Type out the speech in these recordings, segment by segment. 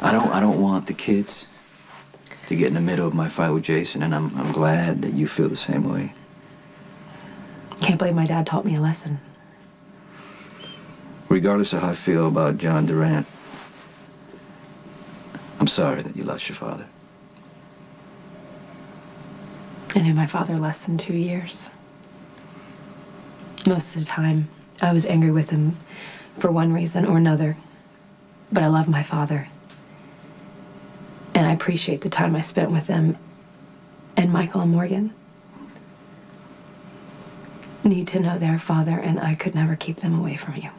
I don't want the kids to get in the middle of my fight with Jason, and I'm glad that you feel the same way. Can't believe my dad taught me a lesson. Regardless of how I feel about John Durant, I'm sorry that you lost your father. I knew my father less than 2 years. Most of the time, I was angry with him for one reason or another. But I love my father. And I appreciate the time I spent with them and Michael and Morgan. Need to know their father, and I could never keep them away from you.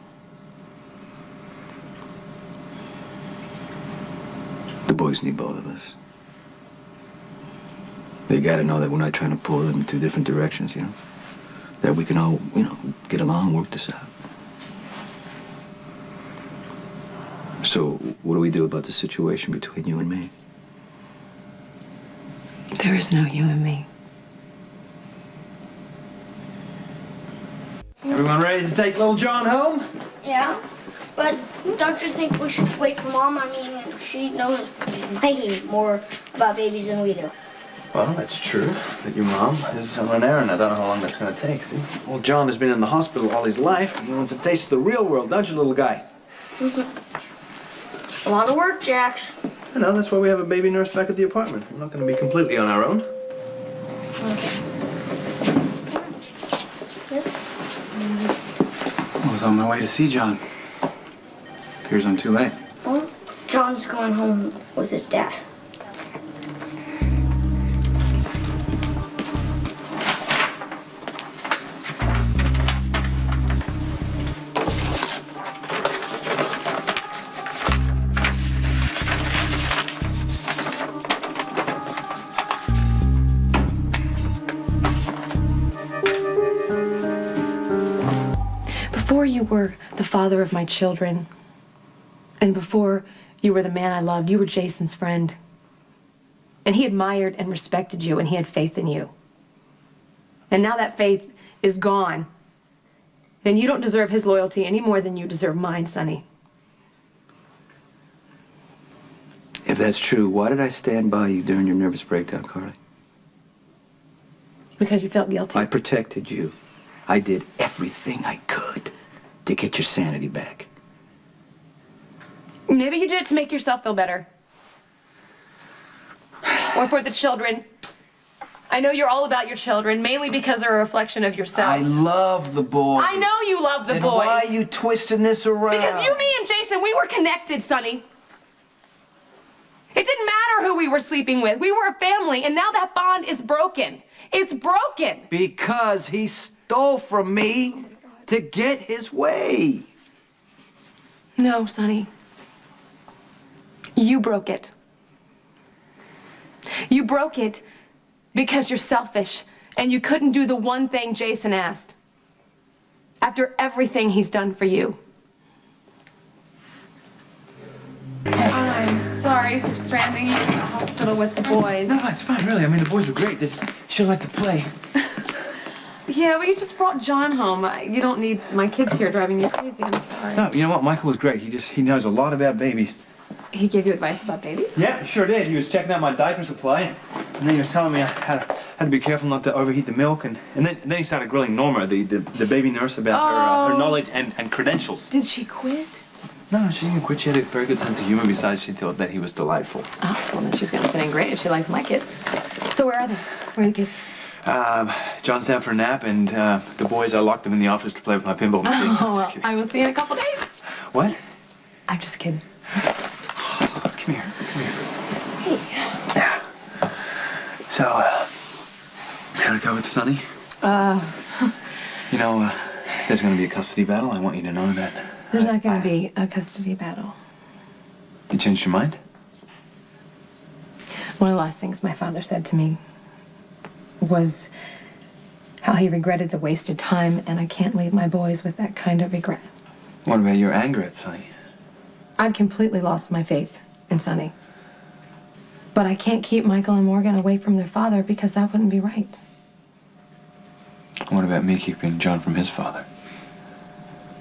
The boys need both of us. They gotta know that we're not trying to pull them in two different directions, you know? That we can all, get along, work this out. So, what do we do about the situation between you and me? There is no you and me. Everyone ready to take little John home? Yeah, but don't you think we should wait for Mom? I mean, she knows way more about babies than we do. Well, that's true. But your mom is on an errand. I don't know how long that's going to take, see? Well, John has been in the hospital all his life. He wants to taste the real world, don't you, little guy? A lot of work, Jax. I know, that's why we have a baby nurse back at the apartment. We're not going to be completely on our own. Okay. I was on my way to see John. Appears I'm too late. Well, John's going home with his dad. Before you were the father of my children, and before you were the man I loved, you were Jason's friend. And he admired and respected you, and he had faith in you. And now that faith is gone, then you don't deserve his loyalty any more than you deserve mine, Sonny. If that's true, why did I stand by you during your nervous breakdown, Carly? Because you felt guilty. I protected you. I did everything I could to get your sanity back. Maybe you did it to make yourself feel better. Or for the children. I know you're all about your children, mainly because they're a reflection of yourself. I love the boys. I know you love the then boys. Why are you twisting this around? Because you, me, and Jason, we were connected, Sonny. It didn't matter who we were sleeping with. We were a family, and now that bond is broken. It's broken. Because he stole from me to get his way. No, Sonny. You broke it. You broke it because you're selfish and you couldn't do the one thing Jason asked. After everything he's done for you. I'm sorry for stranding you in the hospital with the boys. No, it's fine, really. I mean, the boys are great. She'll like to play. Yeah, well, you just brought John home. You don't need my kids here driving you crazy. I'm sorry. No, you know what? Michael was great. He knows a lot about babies. He gave you advice about babies? Yeah, he sure did. He was checking out my diaper supply, and then he was telling me I had to be careful not to overheat the milk, and then he started grilling Norma, the baby nurse, about her knowledge and credentials. Did she quit? No, she didn't quit. She had a very good sense of humor. Besides, she thought that he was delightful. Oh, well, then she's gonna fit in great if she likes my kids. So where are they? Where are the kids? John's down for a nap, and the boys, I locked them in the office to play with my pinball machine. Oh, well, I will see you in a couple days. What? I'm just kidding. Come here. Hey. So, how'd it go with Sonny? You know, there's gonna be a custody battle. I want you to know that. There's not gonna be a custody battle. You changed your mind? One of the last things my father said to me was how he regretted the wasted time, and I can't leave my boys with that kind of regret. What about your anger at Sonny? I've completely lost my faith in Sonny. But I can't keep Michael and Morgan away from their father because that wouldn't be right. What about me keeping John from his father?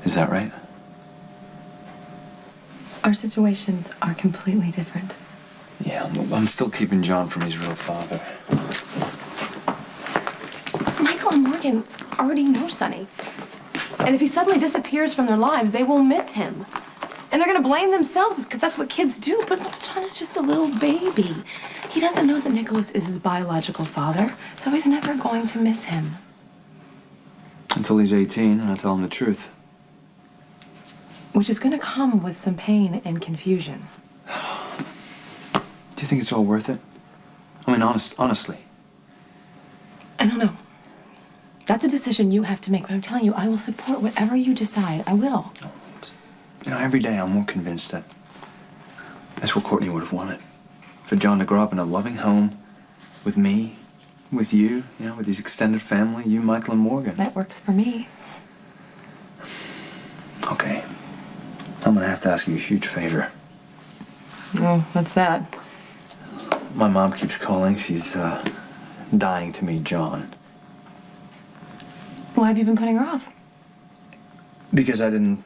Is that right? Our situations are completely different. Yeah, I'm still keeping John from his real father. Michael and Morgan already know Sonny. And if he suddenly disappears from their lives, they will miss him. And they're gonna blame themselves because that's what kids do. But John is just a little baby. He doesn't know that Nicholas is his biological father, so he's never going to miss him. Until he's 18 and I tell him the truth. Which is gonna come with some pain and confusion. Do you think it's all worth it? I mean, honestly. I don't know. That's a decision you have to make, but I'm telling you, I will support whatever you decide. I will. You know, every day I'm more convinced that that's what Courtney would have wanted. For John to grow up in a loving home with me, with you, you know, with his extended family, you, Michael, and Morgan. That works for me. Okay. I'm gonna have to ask you a huge favor. Oh, what's that? My mom keeps calling. She's dying to meet John. Why have you been putting her off? Because I didn't,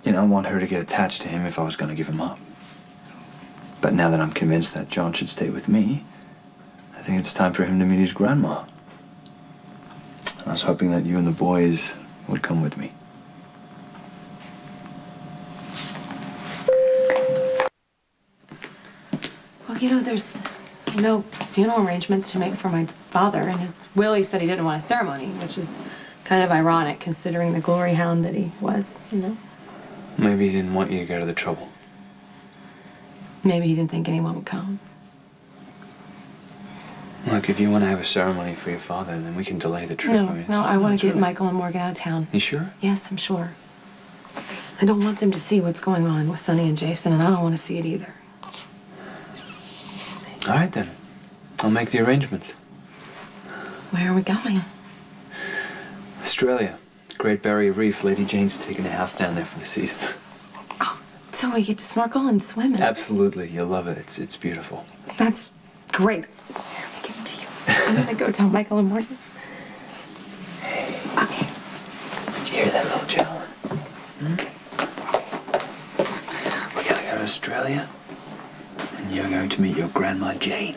want her to get attached to him if I was gonna give him up. But now that I'm convinced that John should stay with me, I think it's time for him to meet his grandma. I was hoping that you and the boys would come with me. Well, there's no funeral arrangements to make for my father, and his will, he said he didn't want a ceremony, which is kind of ironic considering the glory hound that he was, Maybe he didn't want you to go to the trouble. Maybe he didn't think anyone would come. Look, if you want to have a ceremony for your father, then we can delay the trip. No, I want to get Michael and Morgan out of town. You sure? Yes, I'm sure. I don't want them to see what's going on with Sonny and Jason, and I don't want to see it either. All right, then. I'll make the arrangements. Where are we going? Australia. Great Barrier Reef. Lady Jane's taking a house down there for the season. Oh, so we get to snorkel and swim and... Absolutely. You'll love it. It's beautiful. That's great. Here, let me give them to you. I'm gonna go tell Michael and Morgan. Okay. Did you hear that, little John? We're gonna go to Australia, and you're going to meet your Grandma Jane.